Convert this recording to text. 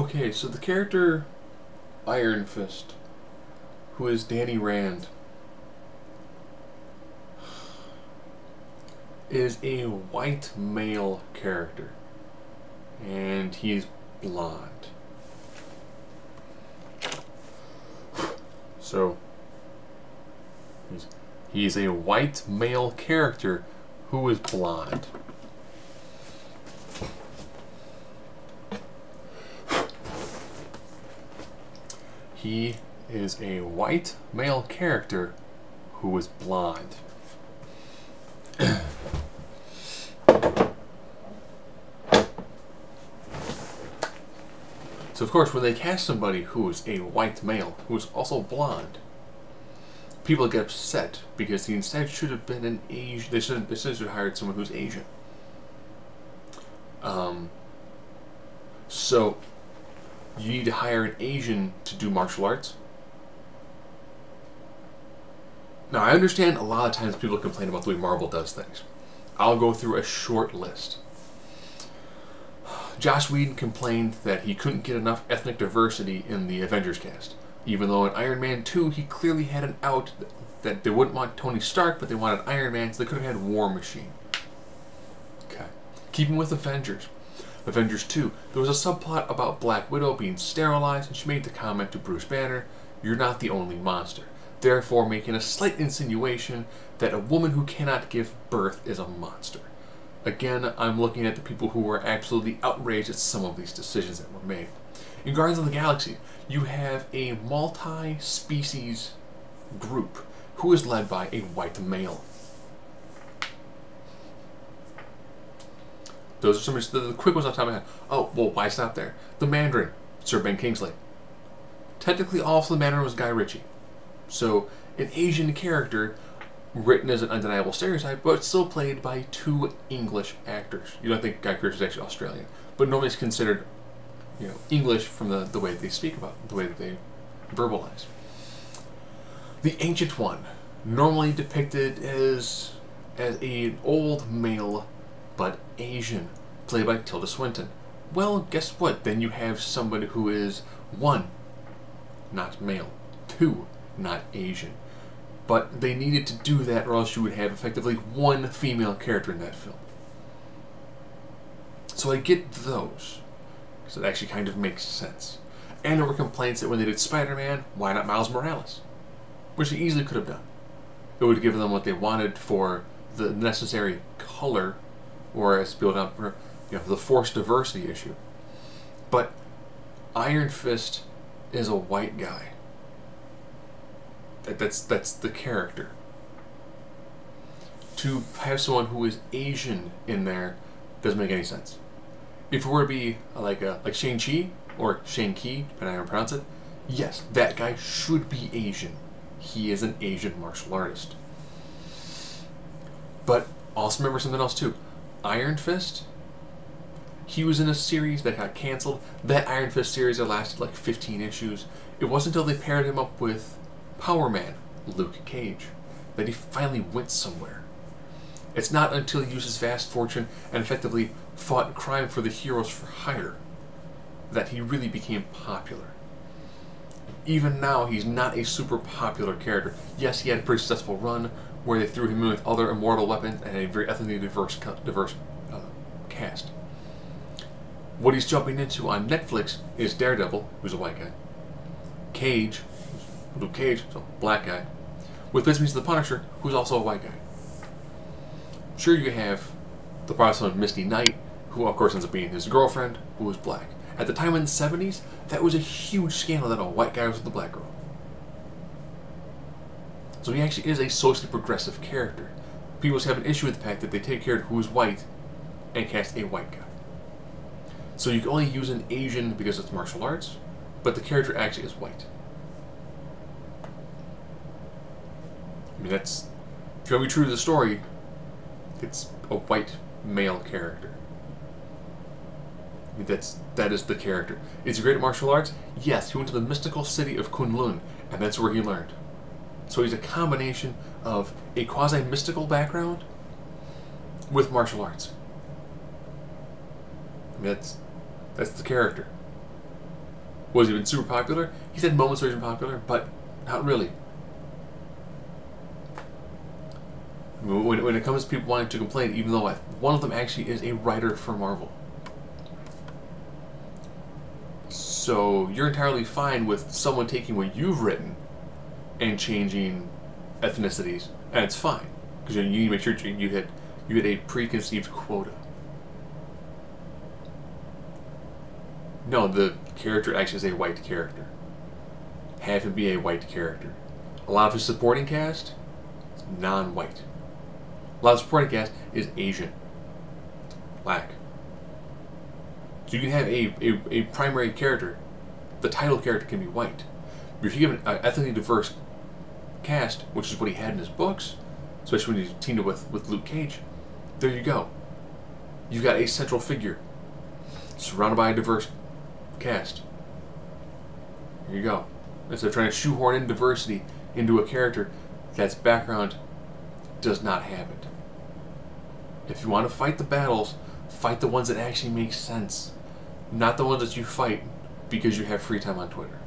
Okay, so the character Iron Fist, who is Danny Rand, is a white male character, and he's blonde. So he's a white male character who is blonde. He is a white male character who is blonde. So of course, when they cast somebody who is a white male who is also blonde, people get upset because he instead should have been an Asian. They should have hired someone who's Asian. So you need to hire an Asian to do martial arts. Now, I understand a lot of times people complain about the way Marvel does things. I'll go through a short list. Joss Whedon complained that he couldn't get enough ethnic diversity in the Avengers cast. Even though in Iron Man 2, he clearly had an out that they wouldn't want Tony Stark, but they wanted Iron Man, so they could have had War Machine. Okay. Keeping with Avengers. Avengers 2, there was a subplot about Black Widow being sterilized, and she made the comment to Bruce Banner, "You're not the only monster," therefore making a slight insinuation that a woman who cannot give birth is a monster. Again, I'm looking at the people who were absolutely outraged at some of these decisions that were made. In Guardians of the Galaxy, you have a multi-species group who is led by a white male. Those are some of the quick ones off the top of my head. Oh, well, why stop there? The Mandarin, Sir Ben Kingsley. Technically, also the Mandarin was Guy Ritchie. So, an Asian character, written as an undeniable stereotype, but still played by two English actors. You don't think Guy Ritchie is actually Australian, but normally it's considered, English from the way they speak about it, the way that they verbalize. The Ancient One, normally depicted as an old male, but Asian, played by Tilda Swinton. Well, guess what? Then you have somebody who is 1, not male, 2, not Asian. But they needed to do that, or else you would have effectively 1 female character in that film. So I get those, because it actually kind of makes sense. And there were complaints that when they did Spider-Man, why not Miles Morales? Which they easily could have done. It would have given them what they wanted for the necessary color, or as build up for the forced diversity issue. But Iron Fist is a white guy. That's the character. To have someone who is Asian in there doesn't make any sense. If it were to be like Shang-Chi or Shang-Ki, depending on how you pronounce it, yes, that guy should be Asian. He is an Asian martial artist. But also remember something else too. Iron Fist, he was in a series that got canceled. That Iron Fist series that lasted like 15 issues. It wasn't until they paired him up with Power Man, Luke Cage, that he finally went somewhere. It's not until he used his vast fortune and effectively fought crime for the heroes for hire that he really became popular. Even now, he's not a super popular character. Yes, he had a pretty successful run where they threw him in with other immortal weapons and a very ethnically diverse cast. What he's jumping into on Netflix is Daredevil, who's a white guy, Cage, Luke Cage, so black guy, with Vince the Punisher, who's also a white guy. Sure, you have the problem of Misty Knight, who of course ends up being his girlfriend, who was black. At the time in the 70s, that was a huge scandal that a white guy was with a black girl. So he actually is a socially progressive character. People just have an issue with the fact that they take a character who is white and cast a white guy. So you can only use an Asian because it's martial arts, but the character actually is white. I mean, that's, if you want to be true to the story, it's a white male character. I mean, that is the character. Is he great at martial arts? Yes, he went to the mystical city of Kunlun, and that's where he learned. So he's a combination of a quasi-mystical background with martial arts. I mean, that's the character. Was he been super popular? He's had moments where he's been popular, but not really. When it comes to people wanting to complain, even though one of them actually is a writer for Marvel. So you're entirely fine with someone taking what you've written and changing ethnicities, and it's fine because you need to make sure you hit a preconceived quota. No, the character actually is a white character. Have him be a white character. A lot of his supporting cast is non-white. A lot of the supporting cast is Asian, black. So you can have a primary character, the title character can be white. But if you give an ethnically diverse cast, which is what he had in his books, especially when he teamed up with Luke Cage, there you go. You've got a central figure surrounded by a diverse cast. There you go. Instead of trying to shoehorn in diversity into a character that's background does not have it. If you want to fight the battles, fight the ones that actually make sense. Not the ones that you fight because you have free time on Twitter.